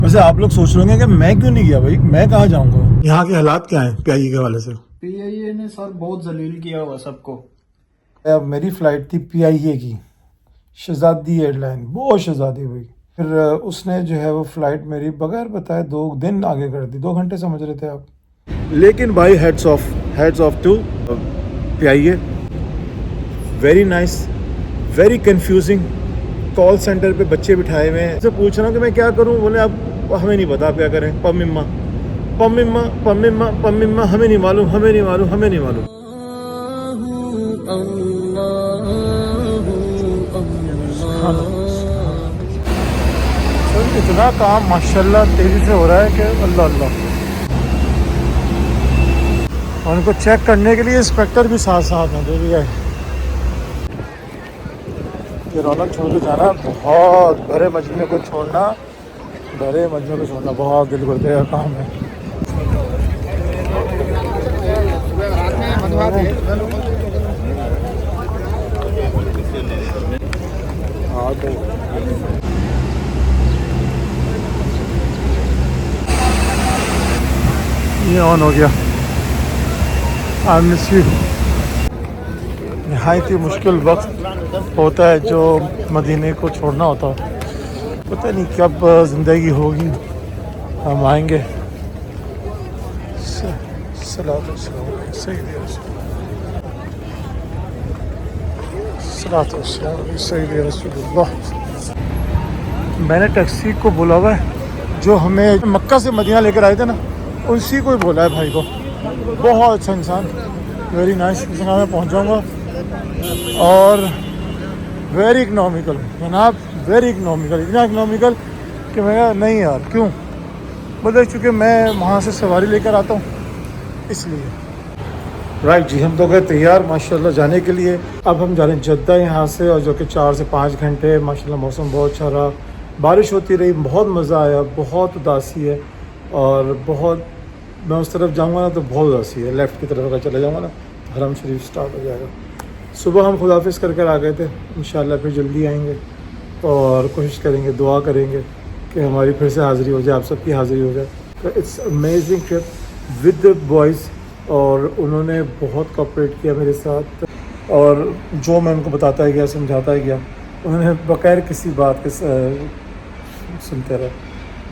वैसे आप लोग सोच रहे होंगे कि मैं क्यों नहीं गया भाई, मैं कहाँ जाऊंगा। यहाँ के हालात क्या हैं पीआईए के हवाले से? पीआईए ने सर बहुत जलील किया हुआ सबको। अब मेरी फ्लाइट थी पीआईए की, शहजादी एयरलाइन, बहुत शहजादी भाई। फिर उसने जो है वो फ्लाइट मेरी बगैर बताए 2 दिन आगे कर दी। 2 घंटे समझ रहे थे आप। लेकिन भाई heads off to PIA, very nice, very confusing. Call centre पे बच्चे बिठाए हुए हैं, से पूछ रहा हूँ कि मैं क्या करूँ, बोले अब हमें नहीं पता, आप क्या करें। पम्मिम्मा पम्मिम्मा पम्मिम्मा पम्मिम्मा, हमें नहीं मालूम, हमें नहीं मालूम, हमें नहीं मालूम। सर इतना काम माशाल्लाह तेजी से हो रहा है कि अल्लाह अल्लाह। और उनको चेक करने के लिए इंस्पेक्टर भी साथ साथ हैं, जो भी है। ये रौनक छोड़ के जाना, बहुत भरे मजमे को छोड़ना, भरे मजमे को छोड़ना बहुत दिल को का काम है। हाँ तो ये ऑन हो गया। I miss you. नहायत ही मुश्किल वक्त होता है जो मदीने को छोड़ना होता है। पता नहीं कब ज़िंदगी होगी, हम आएंगे। मैंने टैक्सी को बोला हुआ है जो हमें मक्का से मदीना लेकर आए थे ना, उसी को ही बोला है भाई को। बहुत अच्छा इंसान, वेरी नाइस। इस जगह मैं पहुँच जाऊँगा और वेरी इकनॉमिकल जनाब, वेरी इकनॉमिकल, इतना इकनॉमिकल कि मैं कहा नहीं यार क्यों, मतलब चूँकि मैं वहाँ से सवारी लेकर आता हूँ इसलिए। राइट जी, हम तो गए तैयार माशाल्लाह जाने के लिए। अब हम जा रहे हैं जद्दा यहाँ से, और जो कि 4 से 5 घंटे। माशाल्लाह मौसम बहुत अच्छा रहा, बारिश होती रही, बहुत मज़ा आया। बहुत उदासी है और बहुत, मैं उस तरफ जाऊँगा ना तो बहुत उदासी है। लेफ़्ट की तरफ अगर चले जाऊँगा ना तो हरम शरीफ स्टार्ट हो जाएगा। सुबह हम खुदाफिज कर आ गए थे, इंशाल्लाह फिर जल्दी आएंगे और कोशिश करेंगे, दुआ करेंगे कि हमारी फिर से हाज़िरी हो जाए, आप सबकी हाज़िरी हो जाए। तो it's amazing trip with the boys, और उन्होंने बहुत कोऑपरेट किया मेरे साथ, और जो मैं उनको बताता ही गया, समझाता ही गया, उन्होंने बग़ैर किसी बात के सुनते रहे।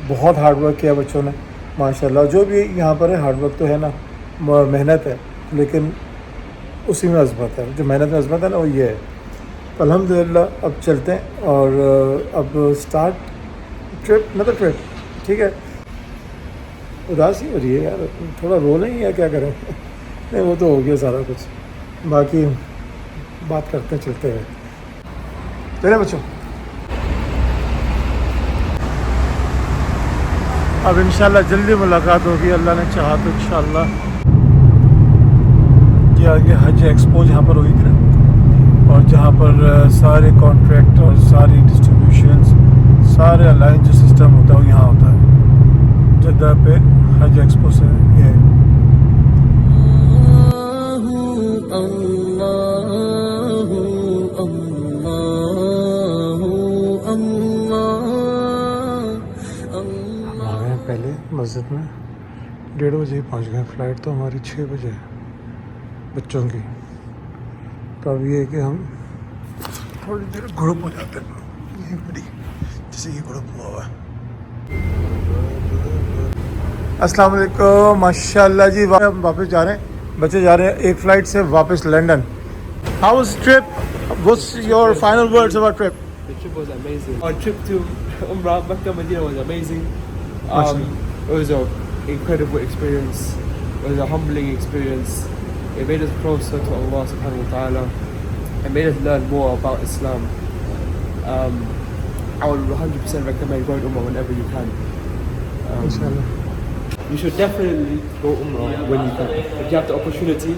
बहुत हार्ड वर्क किया बच्चों ने माशाल्लाह। जो भी यहाँ पर है हार्ड वर्क तो है ना, मेहनत है, लेकिन उसी में अज़मत है। जो मेहनत में अज़मत है ना वो ये है। तो अल्हम्दुलिल्लाह अब चलते हैं और अब स्टार्ट ट्रिप, मतलब ट्रिप। ठीक है, उदासी हो रही है यार, थोड़ा रो नहीं है, क्या करें। नहीं वो तो हो गया सारा कुछ, बाकी बात करते चलते हैं। चले बच्चों, अब इंशाल्लाह जल्दी मुलाकात होगी, अल्लाह ने चाहा तो इंशाल्लाह। ये आगे हज एक्सपो जहाँ पर हुई थी ना, और जहाँ पर सारे कॉन्ट्रैक्ट और सारी डिस्ट्रीब्यूशंस, सारे अलाइन जो सिस्टम होता है वो यहाँ होता है जद्दा पे हज एक्सपो से। ये हम आ गए पहले मस्जिद में, 1:30 बजे ही पहुँच गए। फ़्लाइट तो हमारी 6 बजे है बच्चों की। तो अब ये है कि हम थोड़ी देर ग्रुप हो जाते हैं, ये बड़ी जैसे ये ग्रुप हुआ हुआ है। अस्सलाम वालेकुम, माशाल्लाह जी। हम वापस जा रहे हैं, बच्चे जा रहे हैं एक फ़्लाइट से वापस London. How was trip? What's your final words about trip? The trip was amazing. Our trip to Umrah, Makkah, Medina was amazing. It was an incredible experience. It was a humbling experience. It made us closer to Allah subhanahu wa ta'ala. It made us learn more about Islam. I would 100% recommend going to Umrah whenever you can. You should definitely go Umrah when you can. If you have the opportunity,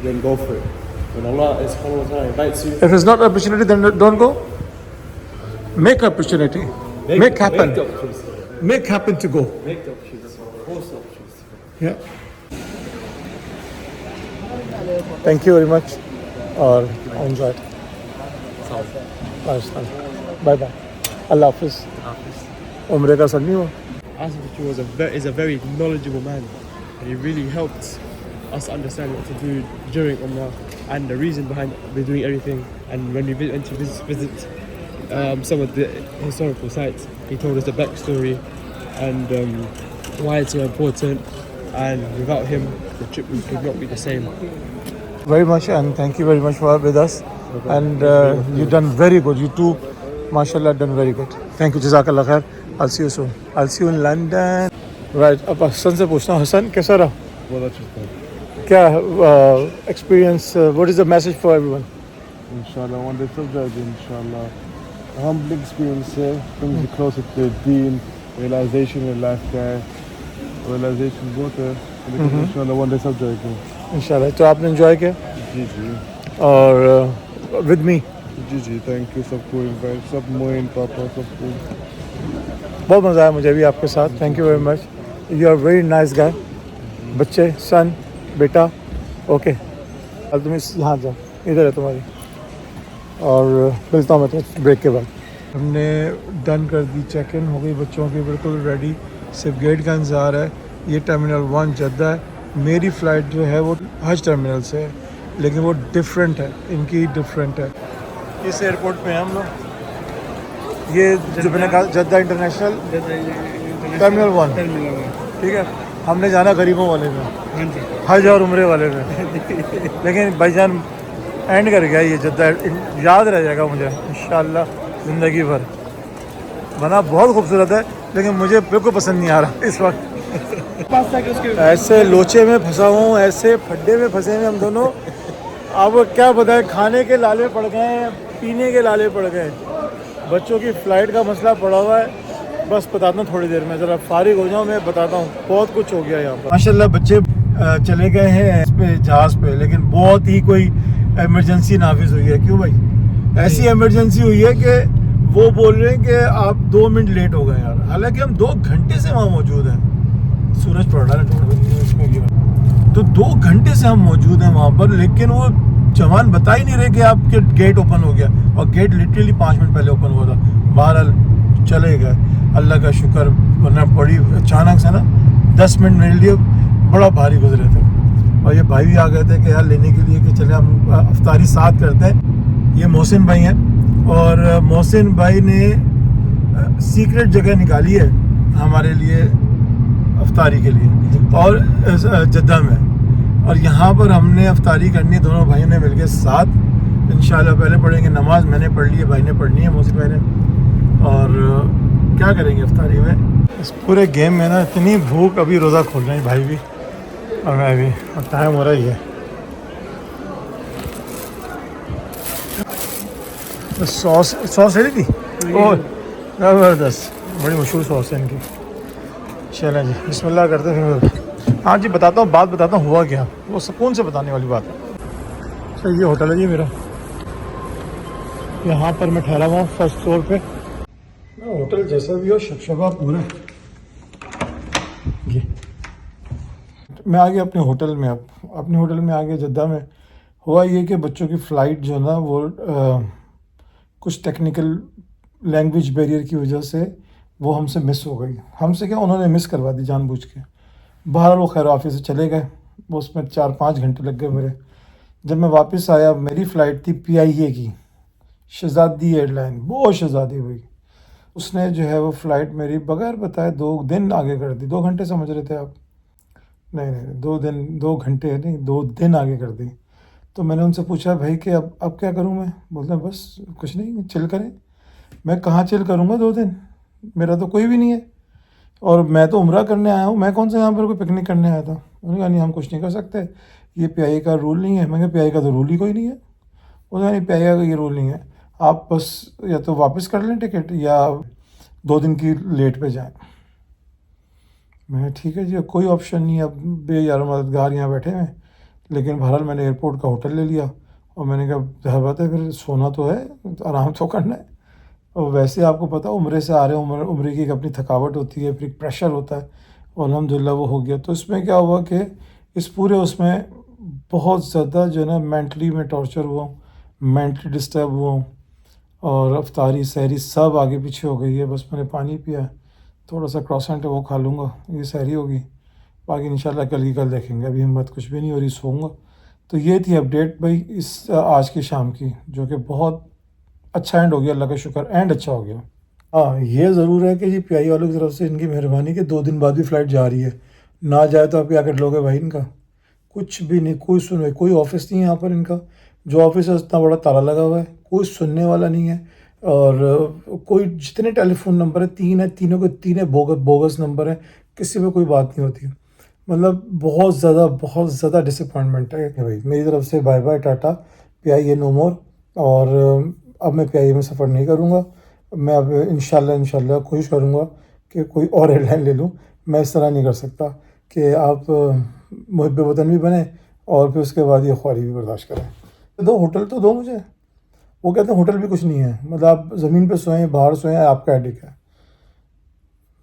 then go for it. When Allah subhanahu wa ta'ala invites you, If it's not an opportunity, then don't go. Make opportunity. Make happen. Make the opportunity. Make happen to go. Make the opportunity. Force the opportunity. Yeah. Thank you very much. और enjoy. Bye bye. Allah Hafiz. उम्र का sir नहीं हुआ। Asif is a very knowledgeable man, and he really helped us understand what to do during Umrah and the reason behind we're doing everything. And when we went to visit some of the historical sites, he told us the backstory and why it's so important. And without him, the trip would not be the same. Very much, and thank you very much for with us. And you've done very good. You too, mashallah, done very good. Thank you, Jazakallah khair. I'll see you soon. I'll see you in London. Right. अब हसन से पूछना हूँ, हसन कैसा रहा? बहुत अच्छा था क्या experience? What is the message for everyone? इंशाल्लाह one day सब जाएगी इंशाल्लाह a humbling experience है brings you closer to Deen realization in life का है realization बहुत है लेकिन इंशाल्लाह one day सब जाएगी इंशाल्लाह. तो आपने enjoy किया? जी जी और with me जी जी थैंक यू सबको इनवाइट सब मोइन पापा सबको बहुत मज़ा आया मुझे भी आपके साथ. Thank you very much. You are very nice guy. बच्चे, सन, बेटा, ओके. अब तुम इस यहाँ जाओ, इधर है तुम्हारी. और मिलता हूँ मैं तो ब्रेक के बाद. हमने डन कर दी, चेक इन हो गई बच्चों की बिल्कुल रेडी. सिर्फ गेट का इंतज़ार है. ये टर्मिनल 1 जद्दा है. मेरी फ़्लाइट जो है वो हज टर्मिनल से है, लेकिन वो डिफरेंट है, इनकी डिफरेंट है. इस एयरपोर्ट पे हैं हम लोग. ये जो मैंने कहा जद्दा इंटरनेशनल टर्मिनल 1, ठीक है. हमने जाना गरीबों वाले में, हज और उम्रे वाले में. लेकिन भाईजान एंड कर गया ये जद्दा. याद रह जाएगा मुझे इंशाल्लाह ज़िंदगी भर. बना बहुत खूबसूरत है, लेकिन मुझे बिल्कुल पसंद नहीं आ रहा इस वक्त. ऐसे लोचे में फंसा हूँ, ऐसे फड्डे में फंसे हैं हम दोनों. अब क्या बताएं, खाने के लाले पड़ गए हैं, पीने के लाले पड़ गए. बच्चों की फ़्लाइट का मसला पड़ा हुआ है. बस बताता हूँ थोड़ी देर में, ज़रा फारिग हो जाऊँ मैं बताता हूँ. बहुत कुछ हो गया यहाँ पर माशाल्लाह. बच्चे चले गए हैं इस पे जहाज़ पे, लेकिन बहुत ही कोई इमरजेंसी नाफिज हुई है. क्यों भाई? ऐसी इमरजेंसी हुई है कि वो बोल रहे हैं कि आप 2 मिनट लेट हो गए यार. हालांकि हम 2 घंटे से वहाँ मौजूद हैं. सूरज पड़ रहा है तो 2 घंटे से हम मौजूद हैं वहाँ पर, लेकिन वो जवान बता ही नहीं रहे कि आपके गेट ओपन हो गया. और गेट लिटरली 5 मिनट पहले ओपन हुआ था. बहरहाल चले गए, अल्लाह का शुक्र. वरना बड़ी अचानक से ना 10 मिनट मेरे लिए बड़ा भारी गुजरे थे. और ये भाई भी आ गए थे कि यार लेने के लिए कि चले हम अफ्तारी साथ करते हैं. ये मोहसिन भाई हैं, और मोहसिन भाई ने सीक्रेट जगह निकाली है हमारे लिए अफ्तारी के लिए, और जद्दा में. और यहाँ पर हमने अफ्तारी करनी, दोनों भाइयों ने मिलकर साथ. इंशाल्लाह पहले पढ़ेंगे नमाज. मैंने पढ़ ली है, भाई ने पढ़नी है, मोहसिन भाई ने. और क्या करेंगे अफ्तारी में. इस पूरे गेम में ना इतनी भूख. अभी रोज़ा खोल रहे हैं भाई भी और मैं भी, और टाइम हो रहा ही है. सॉस है थी और ज़बरदस्त, बड़ी मशहूर सॉस है इनकी. चलें जी, बिस्मिल्लाह करते हैं फिर. हाँ जी, बताता हूँ, बात बताता हूँ हुआ क्या. वो सुकून से बताने वाली बात है. अच्छा, ये होटल है जी मेरा. यहाँ पर मैं ठहरा हुआ हूँ फर्स्ट फ्लोर पे. होटल जैसा भी हो, शबशबा पूरा. ये मैं आ गया अपने होटल में. अब अपने होटल में आ गया जद्दा में. हुआ ये कि बच्चों की फ़्लाइट जो है ना वो कुछ टेक्निकल लैंग्वेज बैरियर की वजह से वो हमसे मिस हो गई. हमसे क्या, उन्होंने मिस करवा दी जानबूझ के. बाहर वो खैर ऑफिस से चले गए. वो उसमें 4-5 घंटे लग गए मेरे. जब मैं वापस आया, मेरी फ़्लाइट थी PIA की, शहज़ादी एयरलाइन. बहुत शहज़ादी हुई. उसने जो है वो फ़्लाइट मेरी बगैर बताए 2 दिन आगे कर दी. 2 घंटे समझ रहे थे आप? नहीं, 2 दिन, 2 घंटे नहीं, 2 दिन आगे कर दी. तो मैंने उनसे पूछा भाई कि अब क्या करूं मैं. बोलते हैं बस कुछ नहीं, चिल करें. मैं कहाँ चिल करूंगा 2 दिन, मेरा तो कोई भी नहीं है, और मैं तो उम्रा करने आया हूँ. मैं कौन सा यहाँ पर कोई पिकनिक करने आया था. उन्होंने कहा नहीं, हम कुछ नहीं कर सकते, ये PIA का रूल नहीं है. मैं कहा PIA का तो रूल ही कोई नहीं है. उन्होंने नहीं, PIA का ये रूल नहीं है, आप बस या तो वापस कर लें टिकट या 2 दिन की लेट पे जाएं. मैं ठीक है जी, कोई ऑप्शन नहीं है. अब बेयार मददगार यहाँ बैठे हैं. लेकिन बहरहाल मैंने एयरपोर्ट का होटल ले लिया, और मैंने कहा ज़ाहिर बात है फिर सोना तो है, तो आराम तो करना है. और वैसे आपको पता, उम्रे से आ रहे हैं, उम्रे की एक अपनी थकावट होती है, फिर एक प्रेशर होता है. और अल्हम्दुलिल्लाह वो हो गया. तो इसमें क्या हुआ कि इस पूरे उसमें बहुत ज़्यादा जो है ना मेंटली मैं टॉर्चर हुआ हूँ, मेंटली डिस्टर्ब हुआ हूँ. और अफ्तारी सहरी सब आगे पीछे हो गई है. बस मैंने पानी पिया, थोड़ा सा क्रॉसेंट है वो खा लूँगा, ये सहरी होगी। बाकी इंशाल्लाह कल की कल देखेंगे, अभी हिम्मत कुछ भी नहीं हो रही, सोऊंगा। तो ये थी अपडेट भाई इस आज की शाम की, जो कि बहुत अच्छा एंड हो गया, अल्लाह का शुक्र, एंड अच्छा हो गया। हाँ, ये ज़रूर है कि जी पीआई वालों की तरफ से इनकी मेहरबानी कि 2 दिन बाद भी फ़्लाइट जा रही है। ना जाए तो आप क्या कर लोगे भाई इनका? कुछ भी नहीं, कोई सुनवाई, कोई ऑफिस नहीं है यहाँ पर इनका। जो ऑफिस है इतना बड़ा ताला लगा हुआ है, कोई सुनने वाला नहीं है। और कोई जितने टेलीफोन नंबर है 3 है, तीनों के तीन बोगस नंबर है, किसी पे कोई बात नहीं होती। मतलब बहुत ज़्यादा डिसअपॉइंटमेंट है कि भाई मेरी तरफ से bye bye tata, PIA no more. और अब मैं पीआईए में सफ़र नहीं करूँगा। मैं अब इंशाल्लाह कोशिश करूँगा कि कोई और एयरलाइन ले लूँ। मैं इस तरह नहीं कर सकता कि आप मुहिब वतन भी बने और फिर उसके बाद ये ख्वारी भी बर्दाश्त करें। 2 होटल तो दो मुझे। वो कहते हैं होटल भी कुछ नहीं है, मतलब आप ज़मीन पे सोएं, बाहर सोएं, आपका हेडेक है।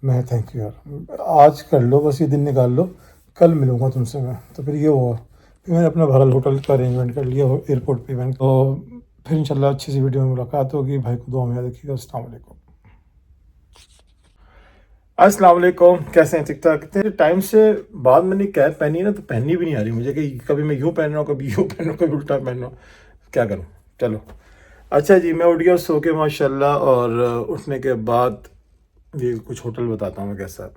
मैं थैंक यू यार, आज कर लो, बस ये दिन निकाल लो, कल मिलूँगा तुमसे मैं। तो फिर ये हुआ, फिर मैंने अपना बहरहाल होटल का अरेंजमेंट कर लिया एयरपोर्ट पे मैंने। तो फिर इंशाल्लाह अच्छी सी वीडियो में मुलाकात होगी। भाई को दुआ में याद रखिएगा। अस्सलाम वालेकुम। अस्सलाम वालेकुम, कैसे हैं? ठीक ठाक। इतने टाइम से बाद मैंने कैप पहनी है ना, तो पहननी भी नहीं आ रही मुझे कि कभी मैं यूँ पहन रहा हूँ, कभी यूँ पहन रहा हूँ, कभी उल्टा पहन रहा हूँ, क्या करूँ। चलो अच्छा जी, मैं उठ गया सो के माशाल्लाह। और उठने के बाद ये कुछ होटल बताता हूँ मैं कैसा है।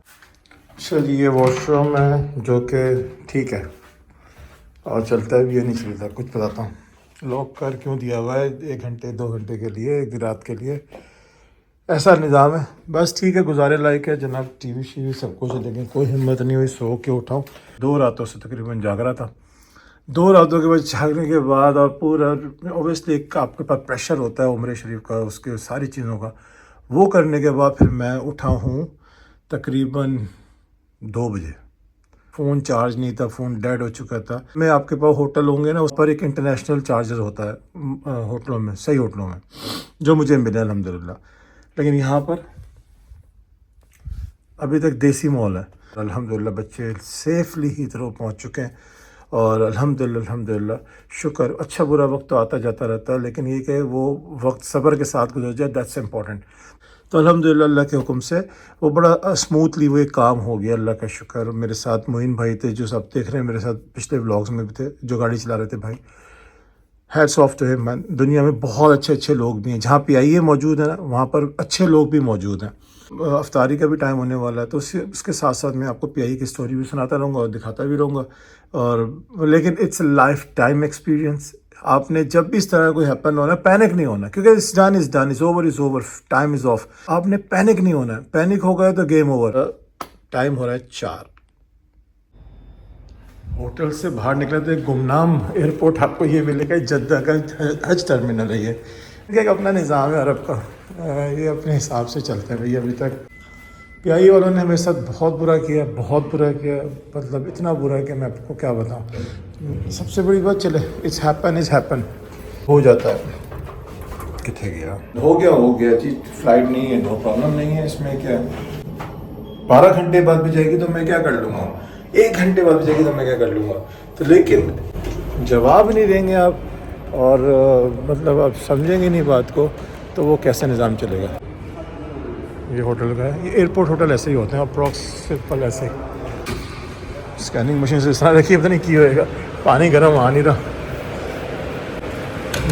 चलिए, ये वॉशरूम है जो कि ठीक है और चलता है भी या नहीं चलता, कुछ बताता हूँ। लॉक कर क्यों दिया हुआ है 1 घंटे 2 घंटे के लिए, 1 रात के लिए, ऐसा निज़ाम है। बस ठीक है, गुजारे लायक है जनाब। टीवी शीवी सब कुछ है, लेकिन कोई हिम्मत नहीं हुई सो के उठाऊँ। 2 रातों से तकरीबन जाग रहा था। 2 रातों के बाद जागने के बाद और पूरा ओबियसली एक आपके पास प्रेशर होता है उम्र शरीफ का, उसके सारी चीज़ों का, वो करने के बाद फिर मैं उठा हूँ तकरीबन 2 बजे। फ़ोन चार्ज नहीं था, फ़ोन डेड हो चुका था। मैं आपके पास होटल होंगे ना, उस पर एक इंटरनेशनल चार्जर होता है होटलों में, सही होटलों में, जो मुझे मिला अल्हम्दुलिल्लाह। लेकिन यहाँ पर अभी तक देसी मॉल है। अल्हम्दुलिल्लाह बच्चे सेफली हीथ्रो पहुँच चुके हैं और अल्हम्दुलिल्लाह शुक्र। अच्छा बुरा वक्त तो आता जाता रहता है, लेकिन ये कि वो वक्त सब्र के साथ गुजर जाए, दैट्स इम्पॉर्टेंट। तो अल्हम्दुलिल्लाह अल्लाह के हुक्म से वो बड़ा स्मूथली वो एक काम हो गया, अल्लाह का शुक्र। मेरे साथ मोइन भाई थे, जो सब देख रहे हैं, मेरे साथ पिछले व्लॉग्स में भी थे, जो गाड़ी चला रहे थे भाई। Hats off to him man. दुनिया में बहुत अच्छे लोग भी हैं। जहाँ पीआईए मौजूद है ना, वहाँ पर अच्छे लोग भी मौजूद हैं। अफ्तारी का भी टाइम होने वाला है, तो उसके साथ साथ मैं आपको पीआईए की स्टोरी भी सुनाता रहूँगा और दिखाता भी रहूँगा। और लेकिन इट्स लाइफ टाइम एक्सपीरियंस। आपने जब भी इस तरह कोई हैपन होना, पैनिक नहीं होना, क्योंकि it's done is over, time is of. आपने पैनिक नहीं होना है। पैनिक हो गया तो गेम ओवर। टाइम हो रहा है 4। होटल से बाहर निकले तो एक गुमनाम एयरपोर्ट आपको ये मिलेगा, जद्दा का हज टर्मिनल है। ये इनका एक अपना निज़ाम है अरब का, ये अपने हिसाब से चलते हैं भैया। अभी तक पीआईए वालों ने मेरे साथ बहुत बुरा किया, मतलब इतना बुरा कि मैं आपको क्या बताऊँ। सबसे बड़ी बात, चले इट्स हैपन हो जाता है। कितने गया हो गया जी, फ्लाइट नहीं है, नो प्रॉब्लम नहीं है, इसमें क्या है। 12 घंटे बाद भी जाएगी तो मैं क्या कर लूँगा, 1 घंटे बाद भी जाएगी तो मैं क्या कर लूँगा। तो लेकिन जवाब नहीं देंगे आप और मतलब आप समझेंगे नहीं बात को, तो वो कैसे निज़ाम चलेगा। ये होटल का है, ये एयरपोर्ट होटल ऐसे ही होते हैं, अप्रॉक्सिमल ऐसे ही। स्कैनिंग मशीन से इस तरह रखी, पता नहीं की होएगा। पानी गर्म आ नहीं रहा।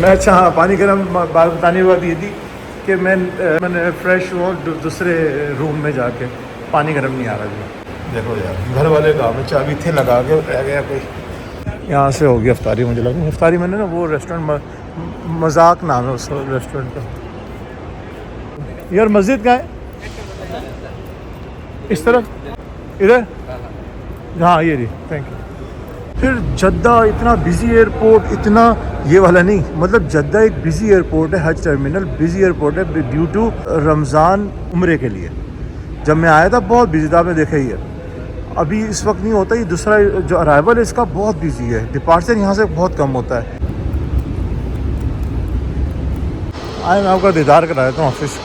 मैं अच्छा हाँ, पानी गर्म बात बताने की बात ये थी कि मैंने फ्रेश हुआ दूसरे रूम में जाके, पानी गर्म नहीं आ रहा जी। देखो यार, घर वाले काम में चाबी थे लगा के रह गया कोई। यहाँ से हो गई अफ्तारी। मुझे लगा अफ्तारी मैंने ना वो रेस्टोरेंट, मजाक नाम है उस रेस्टोरेंट का। यार मस्जिद कहाँ है? इस तरफ, इधर, हाँ ये रही, थैंक यू। फिर जद्दा इतना बिजी एयरपोर्ट, इतना ये वाला नहीं, मतलब जद्दा एक बिजी एयरपोर्ट है, हज टर्मिनल बिजी एयरपोर्ट है ड्यू टू रमज़ान उम्रे के लिए। जब मैं आया था बहुत बिजी था, आपने देखा ही है। अभी इस वक्त नहीं होता। ये दूसरा जो अराइवल है इसका बहुत बिजी है, डिपार्चर यहाँ से बहुत कम होता है। आए मैं आपका दीदार कराया था ऑफिस,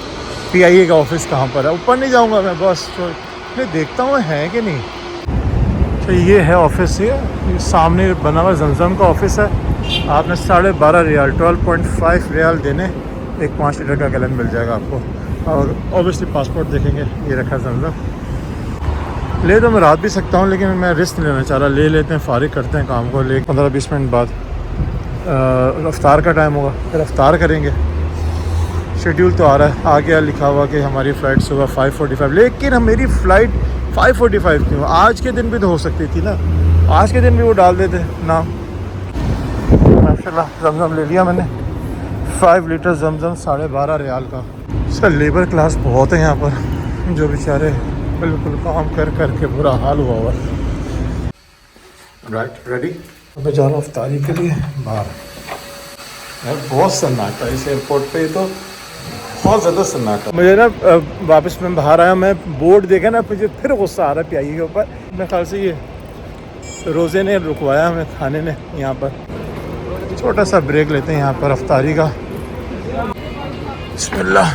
पीआईए का ऑफिस कहाँ पर है। ऊपर नहीं जाऊँगा मैं, बस मैं देखता हूँ है कि नहीं। तो ये है ऑफिस, ये सामने बना हुआ जमजम का ऑफिस है। आपने 12.5 रियाल 12.5 रियाल देने, एक 5 लीटर का गैलन मिल जाएगा आपको। और ऑब्वियसली पासपोर्ट देखेंगे। ये रखा जमजम। ले तो मैं रात भी सकता हूँ, लेकिन मैं रिस्क नहीं लेना चाह रहा। ले लेते हैं, फारिग करते हैं काम को। ले 15-20 मिनट बाद अफ्तार का टाइम होगा, फिर अफ्तार करेंगे। शेड्यूल तो आ रहा है, आ गया लिखा हुआ कि हमारी फ़्लाइट सुबह 5:45, लेकिन मेरी फ़्लाइट 5:45 क्यों? आज के दिन भी तो हो सकती थी ना, आज के दिन भी वो डाल देते ना। माशाल्लाह जमजम ले लिया मैंने, 5 लीटर जमजम 12.5 रियाल का। सर लेबर क्लास बहुत है यहाँ पर, जो बेचारे बिल्कुल काम कर कर के बुरा हाल हुआ है। Right, ready? मैं जा रहा हूँ अफ्तारी के लिए बाहर। यार बहुत सन्नाटा है इस एयरपोर्ट पे, तो बहुत ज़्यादा सन्नाटा। मुझे ना वापस में बाहर आया, मैं बोर्ड देखा ना, मुझे फिर गुस्सा आ रहा है प्याई के ऊपर। मेरे ख्याल से ये रोज़े ने रुकवाया हमें खाने ने यहाँ पर। छोटा सा ब्रेक लेते हैं यहाँ पर अफ्तारी का। बिस्मिल्लाह,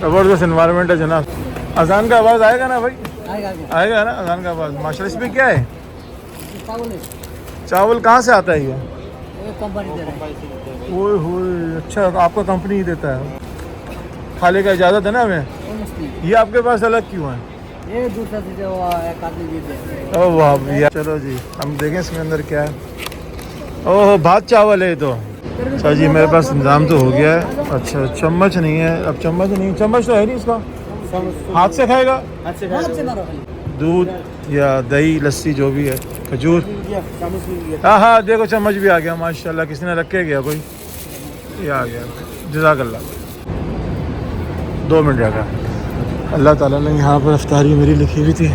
ज़बरदस्त इन्वायरमेंट है जनाब। अजान का आवाज़ आएगा ना भाई? आएगा ना अजान का आवाज़। माशाल्लाह। इसमें क्या है? चावल कहाँ से आता है ये? ओए होए, अच्छा आपका कंपनी ही देता है। खाने का इजाज़त है ना हमें? ये आपके पास अलग क्यों है? ये दूसरा से जो एक आदमी भी दे। ओह वाह भैया, चलो जी हम देखें इसके अंदर क्या है। ओह भात चावल है तो। अच्छा जी, मेरे पास इंतज़ाम तो हो गया है। अच्छा चम्मच नहीं है, अब चम्मच नहीं, चम्मच तो है नहीं इसका। हाथ से खाएगा? हाथ से मारो खाली। दूध या दही लस्सी जो भी है, खजूर। हाँ हाँ देखो चम्मच भी आ गया माशाल्लाह, किसी ने रख के गया कोई, ये आ गया। जज़ाकल्लाह। 2 मिनट लगा। अल्लाह ताला ने यहाँ पर अफ्तारी मेरी लिखी हुई थी।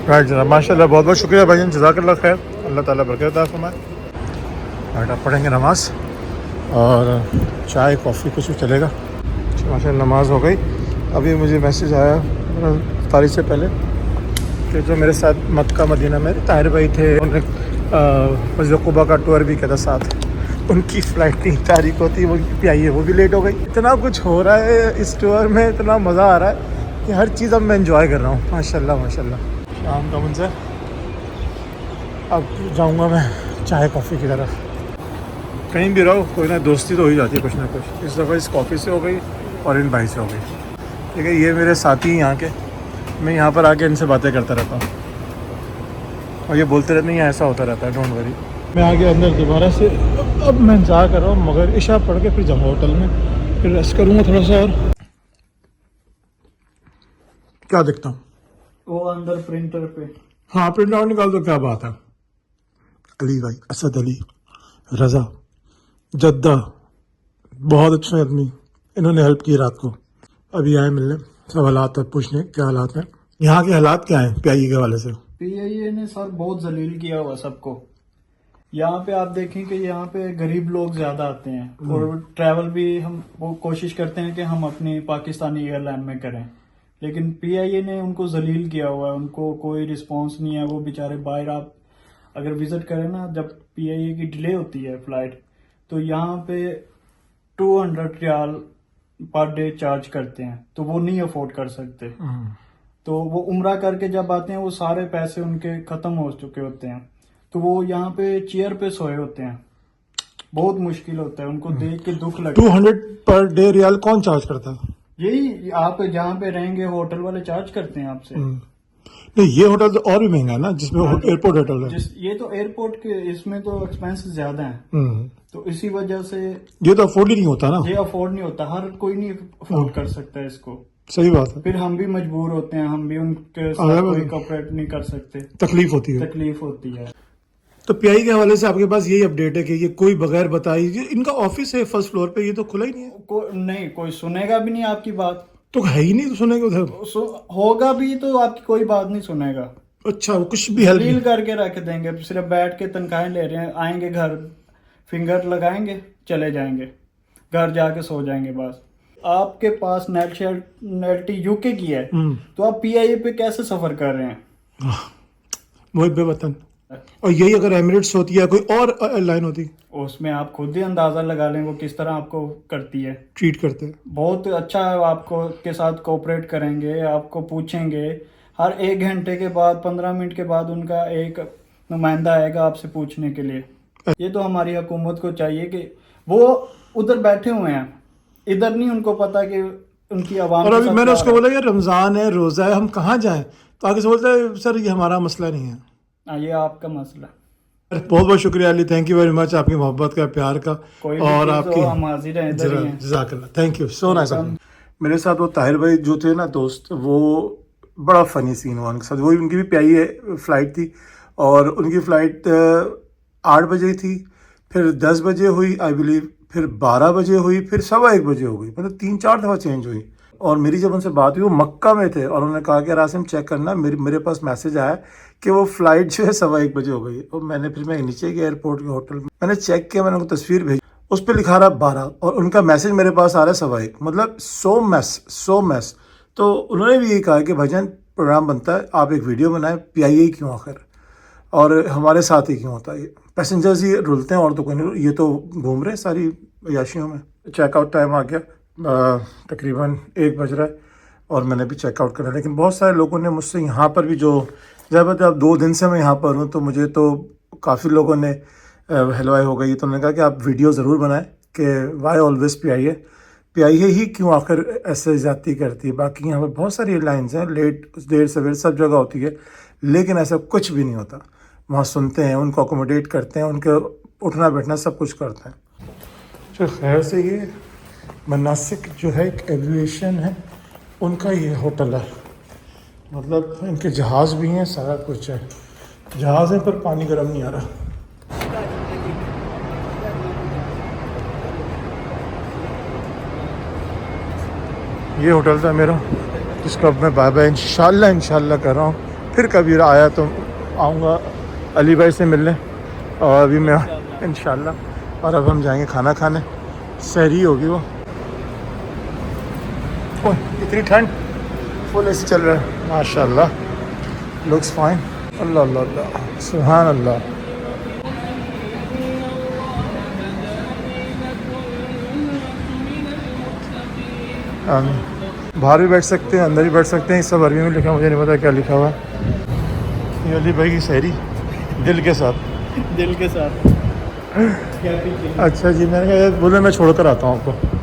राइट जनाब, माशाल्लाह बहुत बहुत शुक्रिया भाईजान, जज़ाकल्लाह खैर। अल्लाह ताला बरकत अता फरमाए। राइट, अब पढ़ेंगे नमाज़ और चाय कॉफ़ी कुछ भी चलेगा। माशाल्लाह नमाज़ हो गई। अभी मुझे मैसेज आया अफ्तारी से पहले कि जो मेरे साथ मक्का मदीना में ताहिर भाई थे, उन्हें मस्जिद कुबा का टूर भी किया था साथ, उनकी फ़्लाइट 3 तारीख को थी, वो भी आई है, वो भी लेट हो गई। इतना कुछ हो रहा है इस टूर में, इतना मज़ा आ रहा है कि हर चीज़ अब मैं इंजॉय कर रहा हूँ माशाल्लाह माशाल्लाह। शाम का मुझसे अब जाऊँगा मैं चाय कॉफ़ी की तरफ। कहीं भी रहो कोई ना दोस्ती तो हो ही जाती है कुछ ना कुछ। इस दफ़ा इस कॉफ़ी से हो गई और इन भाई से हो गई। ठीक है, ये मेरे साथी हैं यहाँ के, मैं यहाँ पर आके इनसे बातें करता रहता हूँ और ये बोलते रहते हैं ऐसा होता रहता है, डोंट वरी। मैं आ गया अंदर दोबारा से। अब मैं इंतज़ार कर रहा हूँ, मगर इशा पढ़ के फिर जाऊँगा होटल में, फिर रेस्ट करूँगा थोड़ा सा। और क्या देखता हूँ वो अंदर प्रिंटर पे। हाँ प्रिंट आउट निकाल दो, क्या बात है। अली भाई, असद अली, रज़ा, जद्दा, बहुत अच्छे आदमी, इन्होंने हेल्प की रात को। अभी आए मिलने, सब हालात है पूछने क्या हालात हैं। यहाँ के हालात क्या हैं प्याई के हवाले से? पीआईए ने सर बहुत जलील किया हुआ सबको। यहाँ पे आप देखें कि यहाँ पे गरीब लोग ज्यादा आते हैं और ट्रैवल भी हम वो कोशिश करते हैं कि हम अपनी पाकिस्तानी एयरलाइन में करें, लेकिन पीआईए ने उनको जलील किया हुआ है। उनको कोई रिस्पांस नहीं है। वो बेचारे बाहर, आप अगर विजिट करें ना, जब पीआईए की डिले होती है फ्लाइट, तो यहाँ पे 200 रियाल पर डे चार्ज करते हैं, तो वो नहीं अफोर्ड कर सकते। तो वो उम्रा करके जब आते हैं, वो सारे पैसे उनके खत्म हो चुके होते हैं, तो वो यहाँ पे चेयर पे सोए होते हैं। बहुत मुश्किल होता है, उनको देख के दुख लगता है। 200 पर डे रियाल कौन चार्ज करता है? यही आप जहाँ पे रहेंगे होटल वाले चार्ज करते हैं आपसे। नहीं, ये होटल तो और भी महंगा है ना, जिसमें एयरपोर्ट होटल है। ये तो एयरपोर्ट के, इसमें तो एक्सपेंसेस ज्यादा हैं, तो इसी वजह से ये तो अफोर्ड ही नहीं होता ना। ये अफोर्ड नहीं होता, हर कोई नहीं अफोर्ड कर सकता है इसको। सही बात है। फिर हम भी मजबूर होते हैं, हम भी उनके साथ कोई कोऑपरेट नहीं कर सकते, तकलीफ होती है। तकलीफ होती है। तो पीआई के हवाले से आपके पास यही अपडेट है कि ये कोई बगैर बताए, ये इनका ऑफिस है फर्स्ट फ्लोर पे, ये तो खुला ही नहीं है। नहीं, कोई सुनेगा भी नहीं आपकी बात। तो है ही नहीं, तो सुनेगा उधर। होगा भी तो आपकी कोई बात नहीं सुनेगा। अच्छा, वो कुछ भी हेल्प डील करके रख देंगे, सिर्फ बैठ के तनख्वाहें ले रहे हैं, आएंगे घर, फिंगर लगाएंगे, चले जाएंगे, घर जाके सो जाएंगे बस। आपके पास नेशनैलिटी यूके की है, तो आप पीआईए पे कैसे सफर कर रहे हैं? मुहिब वतन। और यही अगर एमिरेट्स होती है, कोई और एयरलाइन होती, उसमें आप खुद ही अंदाजा लगा लें वो किस तरह आपको करती है, ट्रीट करते हैं। बहुत अच्छा आपको के साथ कोऑपरेट करेंगे, आपको पूछेंगे हर 1 घंटे के बाद, 15 मिनट के बाद उनका एक नुमाइंदा आएगा आपसे पूछने के लिए। ये तो हमारी हुकूमत को चाहिए कि वो उधर बैठे हुए हैं, इधर नहीं उनको पता कि उनकी आवाम और के अभी साथ मैंने क्या उसको हो रहा बोला यार रमज़ान है, रोज़ा है, हम कहाँ जाएं? तो आगे से बोलता है सर ये हमारा मसला नहीं है। है। हाँ, ये आपका मसला। बहुत बहुत शुक्रिया Ali, thank you very much आपकी मोहब्बत का, प्यार का, कोई भी और चीज़ आपकी हो, हम हाजिर हैं, इधर ही हैं। जज़ाकल्लाह, thank you so nice. Welcome. मेरे साथ वो ताहिर भाई जो थे ना दोस्त, वो बड़ा फ़नी सीन हुआ उनके साथ। वही उनकी भी प्याई है फ्लाइट थी, और उनकी फ़्लाइट 8 बजे थी, फिर 10 बजे हुई आई बिलीव, फिर 12 बजे हुई, फिर 1:15 बजे हो गई, मतलब 3-4 दफ़ा चेंज हुई। और मेरी जब उनसे बात हुई, वो मक्का में थे, और उन्होंने कहा कि रासिम चेक करना, मेरे पास मैसेज आया कि वो फ़्लाइट जो है 1:15 बजे हो गई। और मैं नीचे गया एयरपोर्ट के होटल में, मैंने चेक किया, मैंने उनको तस्वीर भेजी, उस पर लिखा रहा 12, और उनका मैसेज मेरे पास आ रहा है 1:15, मतलब सो मैस। तो उन्होंने भी यही कहा कि भाईजान प्रोग्राम बनता है, आप एक वीडियो बनाएं, PIA क्यों आखिर, और हमारे साथ ही क्यों होता है, ये पैसेंजर्स ही रुलते हैं और तो कोई नहीं, ये तो घूम रहे हैं सारी अयाशियों में। चेकआउट टाइम आ गया, तकरीबन 1 बज रहा है, और मैंने भी चेकआउट करा। लेकिन बहुत सारे लोगों ने मुझसे यहाँ पर भी, जो जब अब 2 दिन से मैं यहाँ पर हूँ, तो मुझे तो काफ़ी लोगों ने हलवाई हो गई, तो उन्होंने कहा कि आप वीडियो ज़रूर बनाएं कि वाई ऑलवेज PIA ही क्यों आखिर ऐसे ज़्यादती करती है। बाकी यहाँ पर बहुत सारी एयरलाइंस हैं, लेट देर सवेर सब जगह होती है, लेकिन ऐसा कुछ भी नहीं होता। वहाँ सुनते हैं, उनको अकोमोडेट करते हैं, उनके उठना बैठना सब कुछ करते हैं। तो खैर से ये मनासिक जो है एक एविएशन है, उनका ये होटल है, मतलब इनके जहाज़ भी हैं, सारा कुछ है। जहाज़ है पर पानी गर्म नहीं आ रहा। ये होटल था मेरा, जिसका अब मैं बाय बाय इंशाल्लाह कर रहा हूँ। फिर कभी आया तो आऊँगा अली भाई से मिलने, और अभी मैं इंशाल्लाह। और अब हम जाएंगे खाना खाने, सहरी होगी वो। ओह इतनी ठंड, फुल AC चल रहा है, माशाल्लाह, लुक्स फाइन। अल्लाह अल्लाह अल्लाह, सुभान अल्लाह। बाहर भी बैठ सकते हैं, अंदर भी बैठ सकते हैं, सब अरबी में लिखा, मुझे नहीं पता क्या लिखा हुआ है। ये अली भाई की सहरी दिल के साथ। दिल के साथ। अच्छा जी, मैंने कहा बोले मैं छोड़ कर आता हूँ आपको।